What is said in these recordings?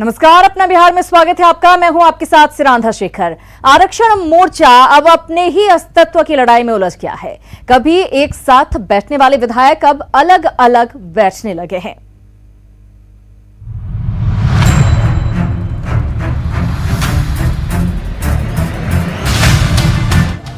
नमस्कार, अपना बिहार में स्वागत है आपका। मैं हूं आपके साथ सिरांधा शेखर। आरक्षण मोर्चा अब अपने ही अस्तित्व की लड़ाई में उलझ गया है। कभी एक साथ बैठने वाले विधायक अब अलग अलग बैठने लगे हैं।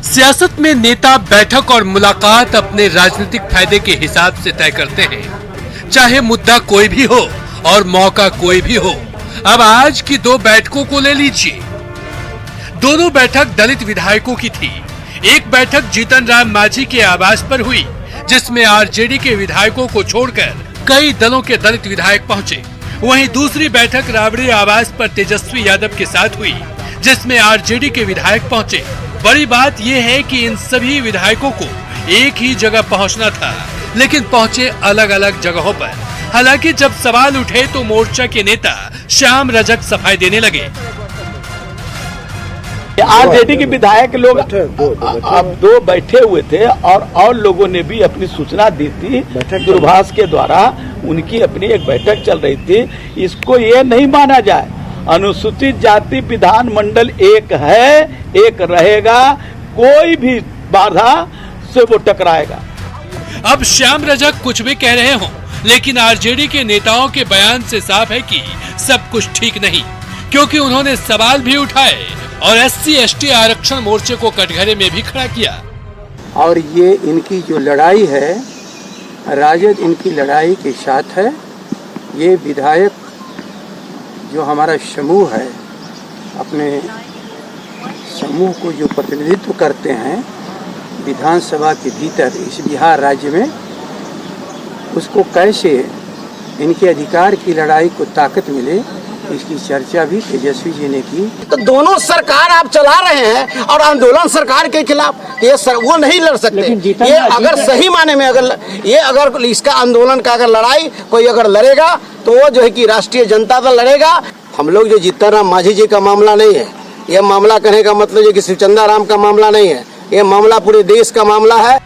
सियासत में नेता बैठक और मुलाकात अपने राजनीतिक फायदे के हिसाब से तय करते हैं, चाहे मुद्दा कोई भी हो और मौका कोई भी हो। अब आज की दो बैठकों को ले लीजिए। दोनों बैठक दलित विधायकों की थी। एक बैठक जीतन राम मांझी के आवास पर हुई, जिसमें आरजेडी के विधायकों को छोड़कर कई दलों के दलित विधायक पहुंचे। वहीं दूसरी बैठक राबड़ी आवास पर तेजस्वी यादव के साथ हुई, जिसमें आरजेडी के विधायक पहुंचे। बड़ी बात यह है कि इन सभी विधायकों को एक ही जगह पहुंचना था, लेकिन पहुंचे अलग अलग जगहों पर। हालांकि जब सवाल उठे तो मोर्चा के नेता श्याम रजक सफाई देने लगे। आरजेडी के विधायक लोग अब दो बैठे हुए थे और लोगों ने भी अपनी सूचना दी थी। दूरभाष के द्वारा उनकी अपनी एक बैठक चल रही थी। इसको ये नहीं माना जाए, अनुसूचित जाति विधानमंडल एक है, एक रहेगा, कोई भी बाधा से वो टकराएगा। अब श्याम रजक कुछ भी कह रहे हों, लेकिन आरजेडी के नेताओं के बयान से साफ है कि सब कुछ ठीक नहीं, क्योंकि उन्होंने सवाल भी उठाए और SC/ST आरक्षण मोर्चे को कटघरे में भी खड़ा किया। और ये इनकी जो लड़ाई है, राजद इनकी लड़ाई के साथ है। ये विधायक जो हमारा समूह है, अपने समूह को जो प्रतिनिधित्व करते हैं विधानसभा के भीतर इस बिहार राज्य में, उसको कैसे इनके अधिकार की लड़ाई को ताकत मिले, इसकी चर्चा भी तेजस्वी जी ने की। तो दोनों सरकार आप चला रहे हैं और आंदोलन सरकार के खिलाफ, ये वो नहीं लड़ सकते। ये अगर सही माने में अगर इसका आंदोलन का अगर लड़ाई कोई अगर लड़ेगा तो वो जो है कि राष्ट्रीय जनता दल लड़ेगा। हम लोग जो जीतन राम मांझी जी का मामला नहीं है, ये मामला कहने का मतलब ये कि शिवचंदा राम का मामला नहीं है, ये मामला पूरे देश का मामला है।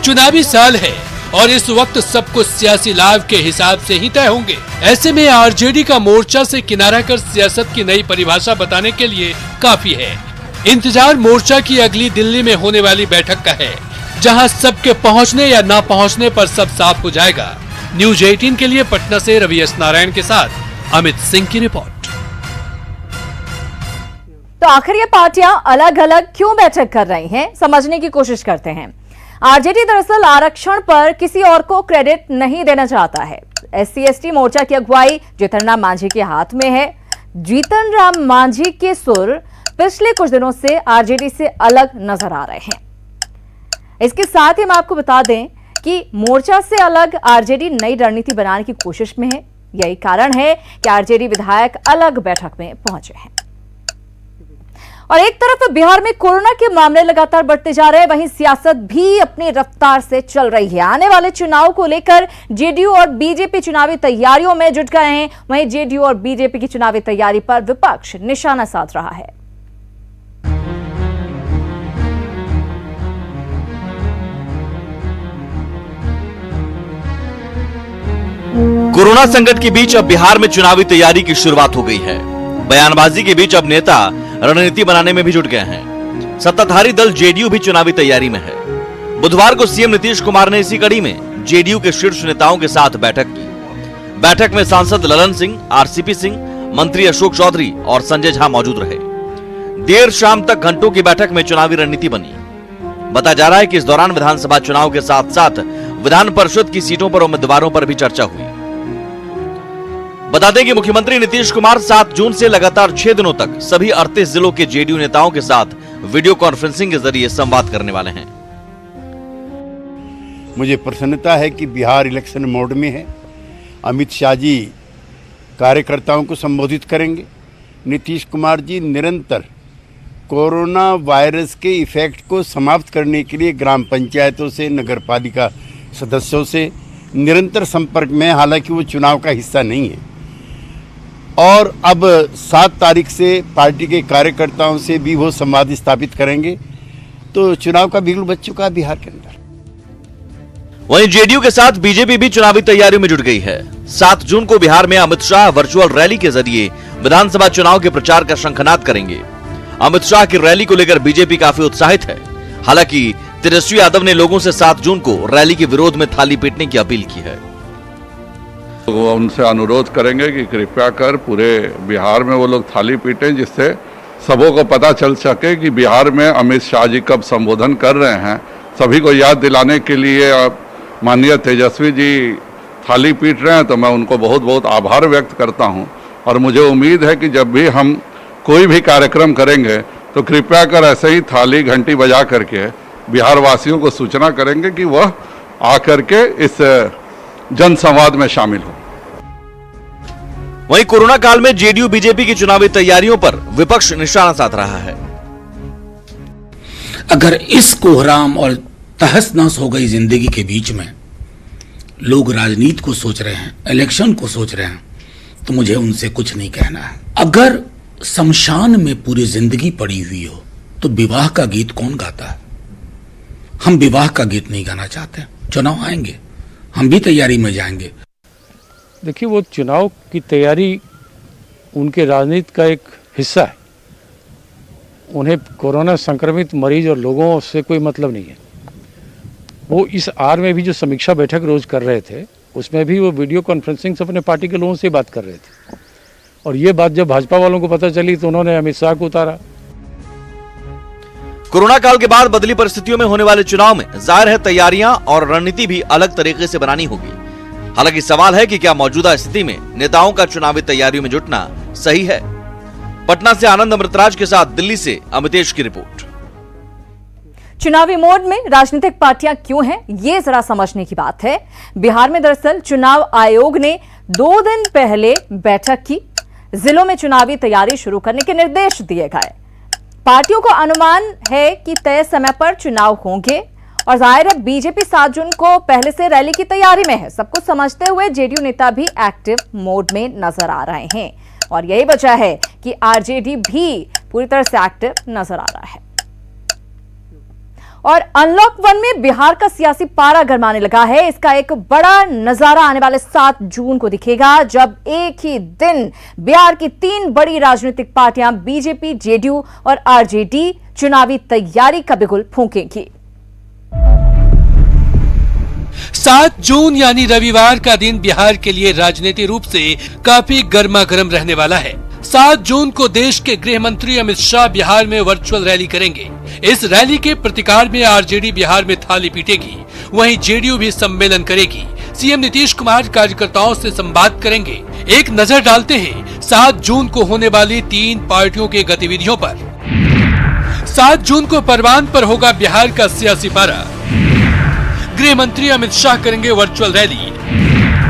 चुनावी साल है और इस वक्त सब कुछ सियासी लाभ के हिसाब से ही तय होंगे। ऐसे में आरजेडी का मोर्चा से किनारा कर सियासत की नई परिभाषा बताने के लिए काफी है। इंतजार मोर्चा की अगली दिल्ली में होने वाली बैठक का है, जहां सबके पहुंचने या ना पहुंचने पर सब साफ हो जाएगा। न्यूज 18 के लिए पटना से रवि एस नारायण के साथ अमित सिंह की रिपोर्ट। तो आखिर ये पार्टियां अलग अलग क्यों बैठक कर रही हैं, समझने की कोशिश करते हैं। आरजेडी दरअसल आरक्षण पर किसी और को क्रेडिट नहीं देना चाहता है। SC/ST मोर्चा की अगुवाई जीतन राम मांझी के हाथ में है। जीतन राम मांझी के सुर पिछले कुछ दिनों से आरजेडी से अलग नजर आ रहे हैं। इसके साथ ही हम आपको बता दें कि मोर्चा से अलग आरजेडी नई रणनीति बनाने की कोशिश में है। यही कारण है कि आरजेडी विधायक अलग बैठक में पहुंचे हैं। और एक तरफ बिहार में कोरोना के मामले लगातार बढ़ते जा रहे हैं, वहीं सियासत भी अपनी रफ्तार से चल रही है। आने वाले चुनाव को लेकर जेडीयू और बीजेपी चुनावी तैयारियों में जुट गए हैं। वहीं जेडीयू और बीजेपी की चुनावी तैयारी पर विपक्ष निशाना साध रहा है। कोरोना संकट के बीच अब बिहार में चुनावी तैयारी की शुरुआत हो गई है। बयानबाजी के बीच अब नेता रणनीति बनाने में भी जुट गए हैं। सत्ताधारी दल जेडीयू भी चुनावी तैयारी में है। बुधवार को सीएम नीतीश कुमार ने इसी कड़ी में जेडीयू के शीर्ष नेताओं के साथ बैठक की। बैठक में सांसद ललन सिंह, आरसीपी सिंह, मंत्री अशोक चौधरी और संजय झा मौजूद रहे। देर शाम तक घंटों की बैठक में चुनावी रणनीति बनी। बताया जा रहा है कि इस दौरान विधानसभा चुनाव के साथ साथ विधान परिषद की सीटों पर उम्मीदवारों पर भी चर्चा हुई। बता दें कि मुख्यमंत्री नीतीश कुमार 7 जून से लगातार 6 दिनों तक सभी 38 जिलों के जेडीयू नेताओं के साथ वीडियो कॉन्फ्रेंसिंग के जरिए संवाद करने वाले हैं। मुझे प्रसन्नता है कि बिहार इलेक्शन मोड में है। अमित शाह जी कार्यकर्ताओं को संबोधित करेंगे। नीतीश कुमार जी निरंतर कोरोना वायरस के इफेक्ट को समाप्त करने के लिए ग्राम पंचायतों से, नगरपालिका सदस्यों से निरंतर संपर्क में, हालांकि वो चुनाव का हिस्सा नहीं है। और अब 7 तारीख से पार्टी के कार्यकर्ताओं से भी वो संवाद स्थापित करेंगे। तो चुनाव का बिगुल बच चुका है बिहार के अंदर। वहीं जेडीयू के साथ बीजेपी भी चुनावी तैयारियों में जुट गई है। 7 जून को बिहार में अमित शाह वर्चुअल रैली के जरिए विधानसभा चुनाव के प्रचार का शंखनाद करेंगे। अमित शाह की रैली को लेकर बीजेपी काफी उत्साहित है। हालांकि तेजस्वी यादव ने लोगों से 7 जून को रैली के विरोध में थाली पीटने की अपील की है। वो उनसे अनुरोध करेंगे कि कृपया कर पूरे बिहार में वो लोग थाली पीटें, जिससे सबों को पता चल सके कि बिहार में अमित शाह जी कब संबोधन कर रहे हैं। सभी को याद दिलाने के लिए माननीय तेजस्वी जी थाली पीट रहे हैं, तो मैं उनको बहुत बहुत आभार व्यक्त करता हूं। और मुझे उम्मीद है कि जब भी हम कोई भी कार्यक्रम करेंगे तो कृपया कर ऐसे ही थाली घंटी बजा करके बिहार वासियों को सूचना करेंगे कि वह आकर के इस जनसंवाद में शामिल हो। वहीं कोरोना काल में जेडीयू बीजेपी की चुनावी तैयारियों पर विपक्ष निशाना साध रहा है। अगर इस कोहराम और तहस नहस हो गई जिंदगी के बीच में लोग राजनीति को सोच रहे हैं, इलेक्शन को सोच रहे हैं, तो मुझे उनसे कुछ नहीं कहना है। अगर शमशान में पूरी जिंदगी पड़ी हुई हो तो विवाह का गीत कौन गाता है? हम विवाह का गीत नहीं गाना चाहते। चुनाव आएंगे, हम भी तैयारी में जाएंगे। देखिए, वो चुनाव की तैयारी उनके राजनीति का एक हिस्सा है। उन्हें कोरोना संक्रमित मरीज और लोगों से कोई मतलब नहीं है। वो इस आर में भी जो समीक्षा बैठक रोज कर रहे थे, उसमें भी वो वीडियो कॉन्फ्रेंसिंग से अपने पार्टी के लोगों से बात कर रहे थे। और ये बात जब भाजपा वालों को पता चली तो उन्होंने अमित शाह को उतारा। कोरोना काल के बाद बदली परिस्थितियों में होने वाले चुनाव में जाहिर है तैयारियां और रणनीति भी अलग तरीके से बनानी होगी। हालांकि सवाल है कि क्या मौजूदा स्थिति में नेताओं का चुनावी तैयारियों में जुटना सही है। पटना से आनंद अमृतराज के साथ दिल्ली से अमितेश की रिपोर्ट। चुनावी मोड में राजनीतिक पार्टियां क्यों हैं, ये जरा समझने की बात है। बिहार में दरअसल चुनाव आयोग ने 2 दिन पहले बैठक की। जिलों में चुनावी तैयारी शुरू करने के निर्देश दिए गए। पार्टियों को अनुमान है कि तय समय पर चुनाव होंगे और जाहिर है बीजेपी 7 जून को पहले से रैली की तैयारी में है। सब कुछ समझते हुए जेडीयू नेता भी एक्टिव मोड में नजर आ रहे हैं और यही वजह है कि आरजेडी भी पूरी तरह से एक्टिव नजर आ रहा है। और अनलॉक 1 में बिहार का सियासी पारा गरमाने लगा है। इसका एक बड़ा नजारा आने वाले 7 जून को दिखेगा, जब एक ही दिन बिहार की 3 बड़ी राजनीतिक पार्टियां बीजेपी, जेडीयू और आरजेडी चुनावी तैयारी का बिगुल फूंकेंगी। 7 जून यानी रविवार का दिन बिहार के लिए राजनीतिक रूप से काफी गर्मा गर्म रहने वाला है। 7 जून को देश के गृह मंत्री अमित शाह बिहार में वर्चुअल रैली करेंगे। इस रैली के प्रतिकार में आरजेडी बिहार में थाली पीटेगी, वहीं जेडीयू भी सम्मेलन करेगी। सीएम नीतीश कुमार कार्यकर्ताओं से संवाद करेंगे। एक नजर डालते हैं 7 जून को होने वाली 3 पार्टियों की गतिविधियों पर। 7 जून को परवान पर होगा बिहार का सियासी पारा। गृह मंत्री अमित शाह करेंगे वर्चुअल रैली।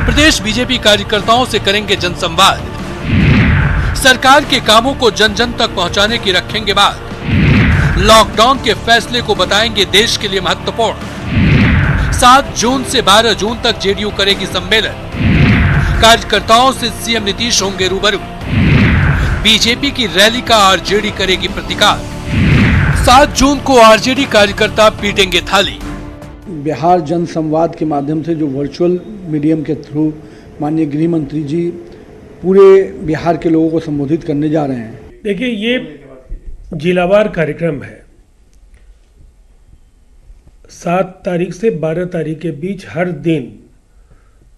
प्रदेश बीजेपी कार्यकर्ताओं से करेंगे जनसंवाद। सरकार के कामों को जन जन तक पहुंचाने की रखेंगे बात। लॉकडाउन के फैसले को बताएंगे देश के लिए महत्वपूर्ण। 7 जून से 12 जून तक जेडीयू करेगी सम्मेलन। कार्यकर्ताओं से सीएम नीतीश होंगे रूबरू। बीजेपी की रैली का आरजेडी करेगी प्रतिकार। 7 जून को आरजेडी कार्यकर्ता पीटेंगे थाली। बिहार जन संवाद के माध्यम से जो वर्चुअल मीडियम के थ्रू माननीय गृह मंत्री जी पूरे बिहार के लोगों को संबोधित करने जा रहे हैं। देखिए, ये जिलावार कार्यक्रम है। 7 तारीख से 12 तारीख के बीच हर दिन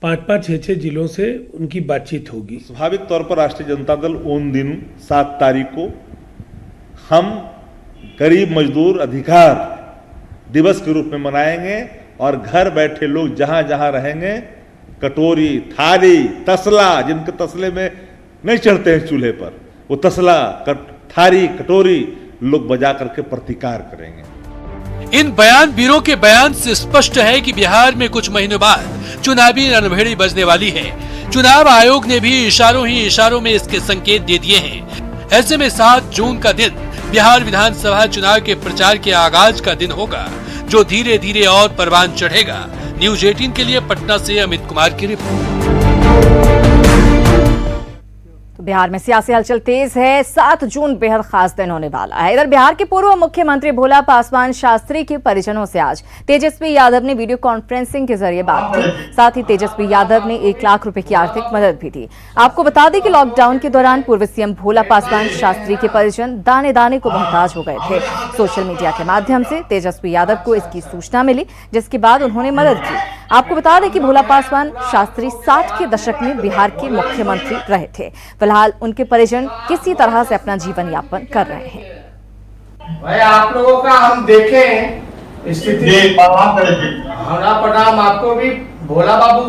5-5, 6-6 जिलों से उनकी बातचीत होगी। स्वाभाविक तौर पर राष्ट्रीय जनता दल उन दिन 7 तारीख को हम गरीब मजदूर अधिकार दिवस के रूप में मनाएंगे और घर बैठे लोग जहां जहां रहेंगे कटोरी, थाली, तसला, जिनके तसले में नहीं चढ़ते हैं चूल्हे पर, वो तसला, थाली, कटोरी लोग बजा करके प्रतिकार करेंगे। इन बयानवीरों के बयान से स्पष्ट है कि बिहार में कुछ महीनों बाद चुनावी रणभेड़ी बजने वाली है। चुनाव आयोग ने भी इशारों ही इशारों में इसके संकेत दे दिए हैं। ऐसे में 7 जून का दिन बिहार विधानसभा चुनाव के प्रचार के आगाज का दिन होगा, जो धीरे धीरे और परवान चढ़ेगा। न्यूज 18 के लिए पटना से अमित कुमार की रिपोर्ट। बिहार में सियासी हलचल तेज है। 7 जून बेहद खास दिन होने वाला है। इधर बिहार के पूर्व मुख्यमंत्री भोला पासवान शास्त्री के परिजनों से आज तेजस्वी यादव ने वीडियो कॉन्फ्रेंसिंग के जरिए बात की। साथ ही तेजस्वी यादव ने 1 लाख रुपए की आर्थिक मदद भी दी। आपको बता दें कि लॉकडाउन के दौरान पूर्व सीएम भोला पासवान शास्त्री के परिजन दाने दाने को मोहताज हो गए थे। सोशल मीडिया के माध्यम से तेजस्वी यादव को इसकी सूचना मिली, जिसके बाद उन्होंने मदद की। आपको बता दें कि भोला पासवान शास्त्री 60 के दशक में बिहार के मुख्यमंत्री रहे थे। फिलहाल उनके परिजन किसी तरह से अपना जीवन यापन कर रहे हैं। भाई आप लोगों का हम देखें स्थिति, प्रणाम आपको भी। भोला बाबू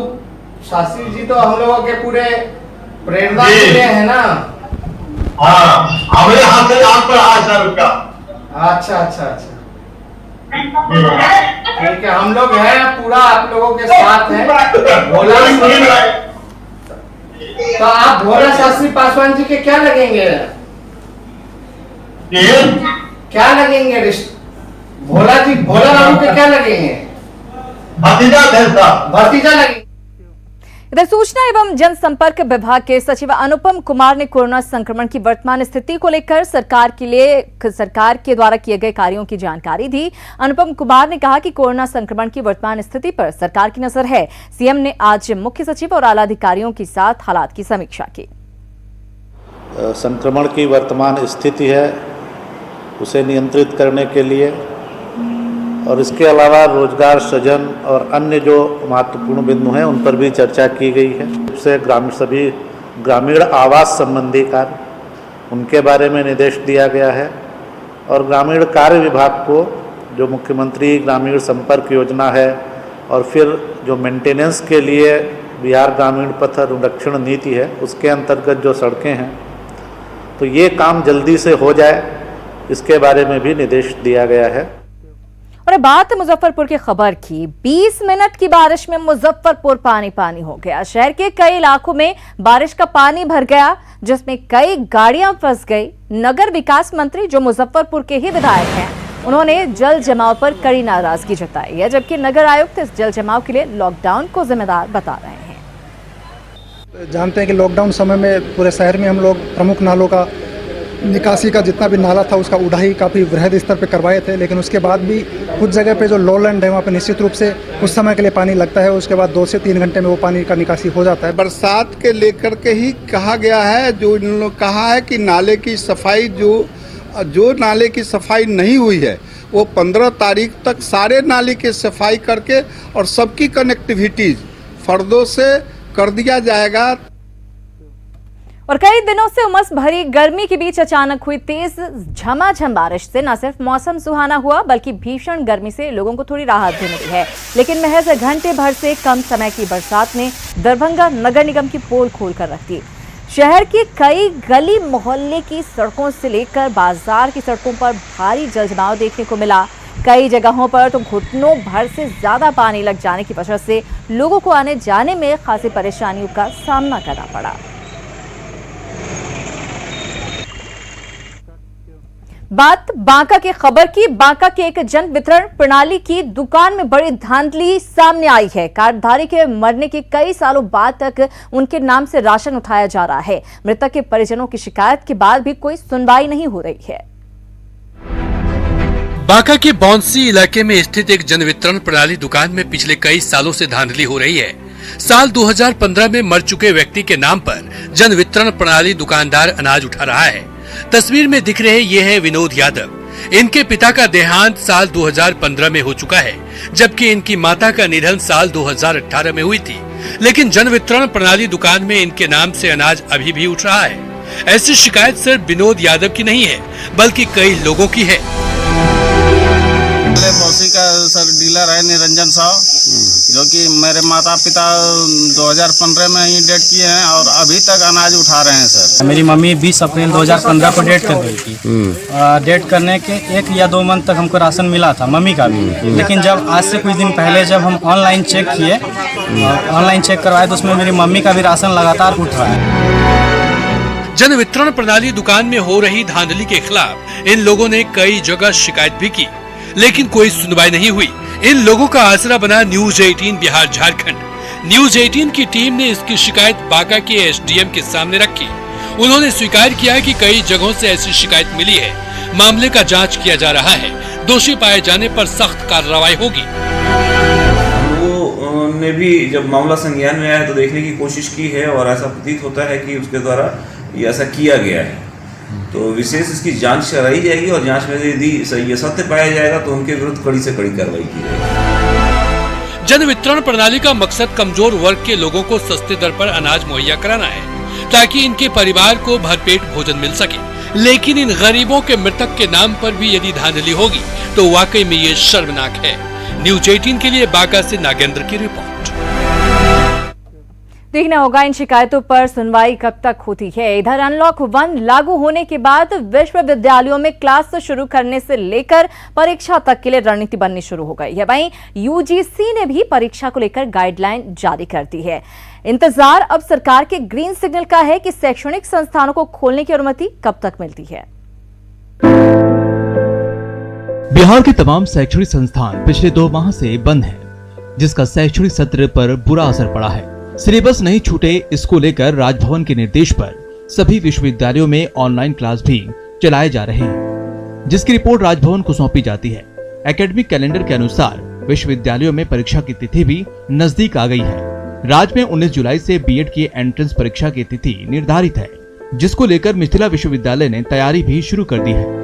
शास्त्री जी तो हम लोगों के पूरे प्रेरणा मिले हैं ना। हमारे हाथ से आप पर आशा रुका। अच्छा ठीक है, हम लोग हैं पूरा आप लोगों के साथ हैं। भोला तो आप भोला शास्त्री पासवान जी के क्या लगेंगे? क्या लगेंगे? भोला बाबू के क्या लगेंगे? भतीजा लगेंगे। इधर सूचना एवं जनसंपर्क विभाग के सचिव अनुपम कुमार ने कोरोना संक्रमण की वर्तमान स्थिति को लेकर सरकार के द्वारा किए गए कार्यों की जानकारी दी। अनुपम कुमार ने कहा कि कोरोना संक्रमण की वर्तमान स्थिति पर सरकार की नजर है। सीएम ने आज मुख्य सचिव और आला अधिकारियों के साथ हालात की समीक्षा की। संक्रमण की वर्तमान स्थिति है उसे नियंत्रित करने के लिए और इसके अलावा रोजगार सृजन और अन्य जो महत्वपूर्ण बिंदु हैं उन पर भी चर्चा की गई है। इससे सभी ग्रामीण आवास संबंधी कार्य उनके बारे में निर्देश दिया गया है और ग्रामीण कार्य विभाग को जो मुख्यमंत्री ग्रामीण संपर्क योजना है और फिर जो मेंटेनेंस के लिए बिहार ग्रामीण पथ अनुरक्षण नीति है उसके अंतर्गत जो सड़कें हैं तो ये काम जल्दी से हो जाए, इसके बारे में भी निर्देश दिया गया है। और बात मुजफ्फरपुर की खबर की। 20 मिनट की बारिश में मुजफ्फरपुर पानी पानी हो गया। शहर के कई इलाकों में बारिश का पानी भर गया, जिसमें कई गाड़ियां फंस गई। नगर विकास मंत्री जो मुजफ्फरपुर के ही विधायक हैं, उन्होंने जल जमाव पर कड़ी नाराजगी जताई है, जबकि नगर आयुक्त इस जल जमाव के लिए लॉकडाउन को जिम्मेदार बता रहे हैं। जानते हैं कि लॉकडाउन समय में पूरे शहर में हम लोग प्रमुख नालों का निकासी का जितना भी नाला था उसका उड़ाई काफ़ी वृहद स्तर पे करवाए थे, लेकिन उसके बाद भी कुछ जगह पे जो लोलैंड है वहाँ पे निश्चित रूप से कुछ समय के लिए पानी लगता है। उसके बाद 2 से 3 घंटे में वो पानी का निकासी हो जाता है। बरसात के लेकर के ही कहा गया है, जो इन लोग कहा है कि नाले की सफाई जो नाले की सफाई नहीं हुई है वो 15 तारीख तक सारे नाले की सफाई करके और सबकी कनेक्टिविटीज फर्दों से कर दिया जाएगा। और कई दिनों से उमस भरी गर्मी के बीच अचानक हुई तेज झमाझम बारिश से न सिर्फ मौसम सुहाना हुआ बल्कि भीषण गर्मी से लोगों को थोड़ी राहत भी मिली है। लेकिन महज घंटे भर से कम समय की बरसात ने दरभंगा नगर निगम की पोल खोल कर रख दी। शहर के कई गली मोहल्ले की सड़कों से लेकर बाजार की सड़कों पर भारी जलजमाव देखने को मिला। कई जगहों पर तो घुटनों भर से ज्यादा पानी लग जाने की वजह से लोगों को आने जाने में खासी परेशानियों का सामना करना पड़ा। बात बांका की खबर की। बांका के एक जन वितरण प्रणाली की दुकान में बड़ी धांधली सामने आई है। कार्डधारी के मरने के कई सालों बाद तक उनके नाम से राशन उठाया जा रहा है। मृतक के परिजनों की शिकायत के बाद भी कोई सुनवाई नहीं हो रही है। बांका के बौंसी इलाके में स्थित एक जन वितरण प्रणाली दुकान में पिछले कई सालों से धांधली हो रही है। साल 2015 में मर चुके व्यक्ति के नाम पर जन वितरण प्रणाली दुकानदार अनाज उठा रहा है। तस्वीर में दिख रहे ये है विनोद यादव। इनके पिता का देहांत साल 2015 में हो चुका है, जबकि इनकी माता का निधन साल 2018 में हुई थी। लेकिन जन वितरण प्रणाली दुकान में इनके नाम से अनाज अभी भी उठ रहा है। ऐसी शिकायत सिर्फ विनोद यादव की नहीं है बल्कि कई लोगों की है। मौसी का सर डीलर है निरंजन साहब, जो कि मेरे माता पिता 2015 में ही डेट किए हैं और अभी तक अनाज उठा रहे हैं सर। मेरी मम्मी 20 अप्रैल 2015 को डेट कर गई थी। डेट करने के 1 या 2 मंथ तक हमको राशन मिला था, मम्मी का भी। लेकिन जब आज से कुछ दिन पहले जब हम ऑनलाइन चेक किए, ऑनलाइन चेक करवाए तो उसमें मेरी मम्मी का भी राशन लगातार उठ रहा है। जन वितरण प्रणाली दुकान में हो रही धांधली के खिलाफ इन लोगों ने कई जगह शिकायत भी की, लेकिन कोई सुनवाई नहीं हुई। इन लोगों का आसरा बना न्यूज 18 बिहार झारखंड। न्यूज 18 की टीम ने इसकी शिकायत बांका के एसडीएम के सामने रखी। उन्होंने स्वीकार किया कि कई जगहों से ऐसी शिकायत मिली है। मामले का जांच किया जा रहा है। दोषी पाए जाने पर सख्त कार्रवाई होगी। ने भी जब मामला संज्ञान में आया तो देखने की कोशिश की है और ऐसा प्रतीत होता है कि उसके द्वारा ये ऐसा किया गया है। तो विशेष इसकी जांच कराई जाएगी और जांच में यदि ये सत्य पाया जाएगा तो उनके विरुद्ध कड़ी से कड़ी कार्रवाई की जाएगी। जन वितरण प्रणाली का मकसद कमजोर वर्ग के लोगों को सस्ते दर पर अनाज मुहैया कराना है ताकि इनके परिवार को भरपेट भोजन मिल सके। लेकिन इन गरीबों के मृतक के नाम पर भी यदि धांधली होगी तो वाकई में ये शर्मनाक है। न्यूज 18 के लिए बांका से नागेंद्र की रिपोर्ट। देखना होगा इन शिकायतों पर सुनवाई कब तक होती है। इधर अनलॉक 1 लागू होने के बाद विश्वविद्यालयों में क्लास शुरू करने से लेकर परीक्षा तक के लिए रणनीति बननी शुरू हो गई है। वहीं यूजीसी ने भी परीक्षा को लेकर गाइडलाइन जारी कर दी है। इंतजार अब सरकार के ग्रीन सिग्नल का है कि शैक्षणिक संस्थानों को खोलने की अनुमति कब तक मिलती है। बिहार के तमाम शैक्षणिक संस्थान पिछले 2 माह से बंद हैं, जिसका शैक्षणिक सत्र पर बुरा असर पड़ा है। सिलेबस नहीं छूटे, इसको लेकर राजभवन के निर्देश पर सभी विश्वविद्यालयों में ऑनलाइन क्लास भी चलाए जा रहे हैं, जिसकी रिपोर्ट राजभवन को सौंपी जाती है। एकेडमिक कैलेंडर के अनुसार विश्वविद्यालयों में परीक्षा की तिथि भी नजदीक आ गई है। राज्य में 19 जुलाई से बीएड की एंट्रेंस परीक्षा की तिथि निर्धारित है, जिसको लेकर मिथिला विश्वविद्यालय ने तैयारी भी शुरू कर दी है।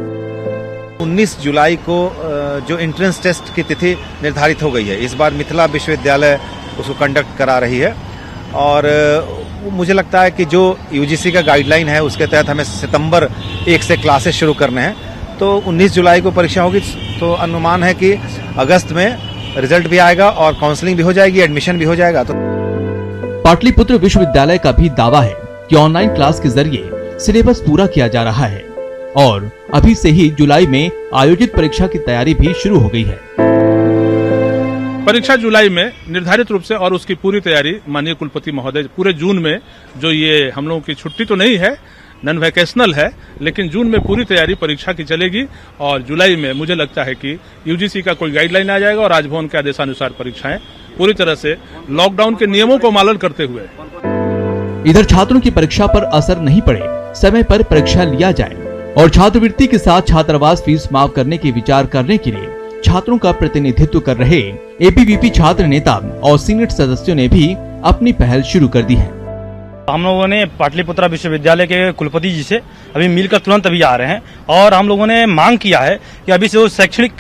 19 जुलाई को जो एंट्रेंस टेस्ट की तिथि निर्धारित हो गई है, इस बार मिथिला विश्वविद्यालय उसको कंडक्ट करा रही है और मुझे लगता है कि जो यूजीसी का गाइडलाइन है उसके तहत हमें सितंबर 1 से क्लासेस शुरू करने हैं। तो 19 जुलाई को परीक्षा होगी, तो अनुमान है कि अगस्त में रिजल्ट भी आएगा और काउंसलिंग भी हो जाएगी, एडमिशन भी हो जाएगा। तो पाटलिपुत्र विश्वविद्यालय का भी दावा है कि ऑनलाइन क्लास के जरिए सिलेबस पूरा किया जा रहा है और अभी से ही जुलाई में आयोजित परीक्षा की तैयारी भी शुरू हो गई है। परीक्षा जुलाई में निर्धारित रूप से और उसकी पूरी तैयारी माननीय कुलपति महोदय पूरे जून में, जो ये हम लोगों की छुट्टी तो नहीं है, नॉन वैकेशनल है, लेकिन जून में पूरी तैयारी परीक्षा की चलेगी और जुलाई में मुझे लगता है कि यूजीसी का कोई गाइडलाइन आ जाएगा और राजभवन के आदेशानुसार परीक्षाएं पूरी तरह से लॉकडाउन के नियमों को पालन करते हुए। इधर छात्रों की परीक्षा पर असर नहीं पड़े, समय पर परीक्षा लिया जाए और छात्रवृत्ति के साथ छात्रावास फीस माफ करने की विचार करने के लिए छात्रों का प्रतिनिधित्व कर रहे एबीवीपी छात्र नेता और सीनेट सदस्यों ने भी अपनी पहल शुरू कर दी है। हम लोगों ने पाटलिपुत्र विश्वविद्यालय के कुलपति जी से अभी मिलकर तुरंत अभी आ रहे हैं और हम लोगों ने मांग किया है कि अभी से जो शैक्षणिक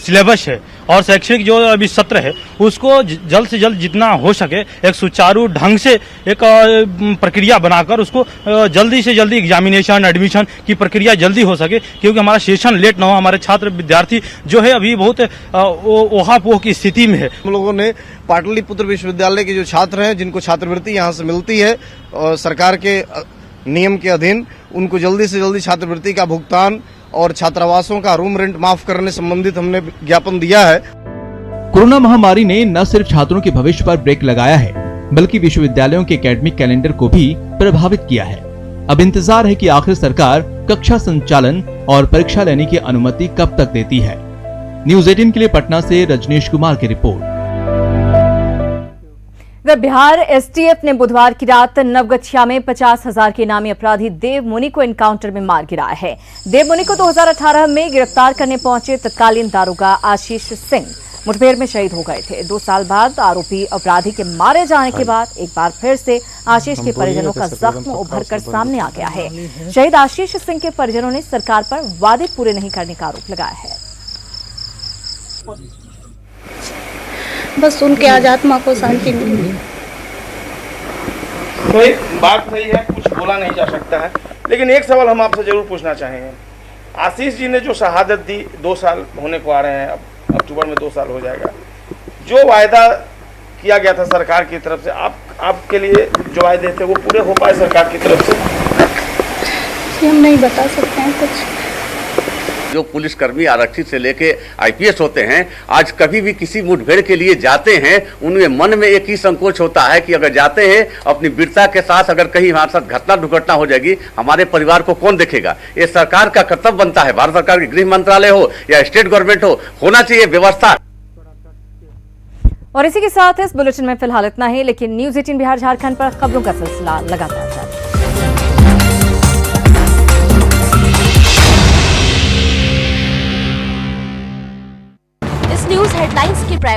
सिलेबस है और शैक्षणिक जो अभी सत्र है उसको जल्द से जल्द जितना हो सके एक सुचारू ढंग से एक प्रक्रिया बनाकर उसको जल्दी से जल्दी एग्जामिनेशन एडमिशन की प्रक्रिया जल्दी हो सके, क्योंकि हमारा सेशन लेट ना हो। हमारे छात्र विद्यार्थी जो है अभी बहुत ओहापोह की स्थिति में है। हम लोगों ने पाटलिपुत्र विश्वविद्यालय के जो छात्र हैं जिनको छात्रवृत्ति यहाँ से मिलती है और सरकार के नियम के अधीन, उनको जल्दी से जल्दी छात्रवृत्ति का भुगतान और छात्रावासों का रूम रेंट माफ करने संबंधित हमने ज्ञापन दिया है। कोरोना महामारी ने न सिर्फ छात्रों के भविष्य पर ब्रेक लगाया है, बल्कि विश्वविद्यालयों के एकेडमिक कैलेंडर को भी प्रभावित किया है। अब इंतजार है कि आखिर सरकार कक्षा संचालन और परीक्षा लेने की अनुमति कब तक देती है। न्यूज 18 के लिए पटना से रजनीश कुमार की रिपोर्ट। बिहार एसटीएफ ने बुधवार की रात नवगछिया में 50,000 के इनामी अपराधी देव मुनि को एनकाउंटर में मार गिराया है। देव मुनि को 2018 में गिरफ्तार करने पहुंचे तत्कालीन दारोगा आशीष सिंह मुठभेड़ में शहीद हो गए थे। 2 साल बाद आरोपी अपराधी के मारे जाने के बाद एक बार फिर से आशीष के परिजनों का जख्म उभर कर सामने आ गया है। शहीद आशीष सिंह के परिजनों ने सरकार पर वादे पूरे नहीं करने का आरोप लगाया है। बस उनके आज आत्मा को शांति मिली। कोई बात नहीं है, कुछ बोला नहीं जा सकता है, लेकिन एक सवाल हम आपसे जरूर पूछना चाहेंगे। आशीष जी ने जो शहादत दी, 2 साल होने को आ रहे हैं, अब अक्टूबर में 2 साल हो जाएगा। जो वायदा किया गया था सरकार की तरफ से, आपके लिए जो वायदे थे वो पूरे हो पाए सरकार की तरफ से? हम नहीं बता सकते हैं कुछ। जो पुलिसकर्मी आरक्षित से लेके आईपीएस होते हैं, आज कभी भी किसी मुठभेड़ के लिए जाते हैं, उनमें मन में एक ही संकोच होता है कि अगर जाते हैं अपनी वीरता के साथ, अगर कहीं हमारे साथ घटना दुर्घटना हो जाएगी, हमारे परिवार को कौन देखेगा। ये सरकार का कर्तव्य बनता है, भारत सरकार की गृह मंत्रालय हो या स्टेट गवर्नमेंट हो, होना चाहिए व्यवस्था। और इसी के साथ इस बुलेटिन में फिलहाल इतना ही, लेकिन न्यूज 18 बिहार झारखंड पर खबरों का सिलसिला लगातार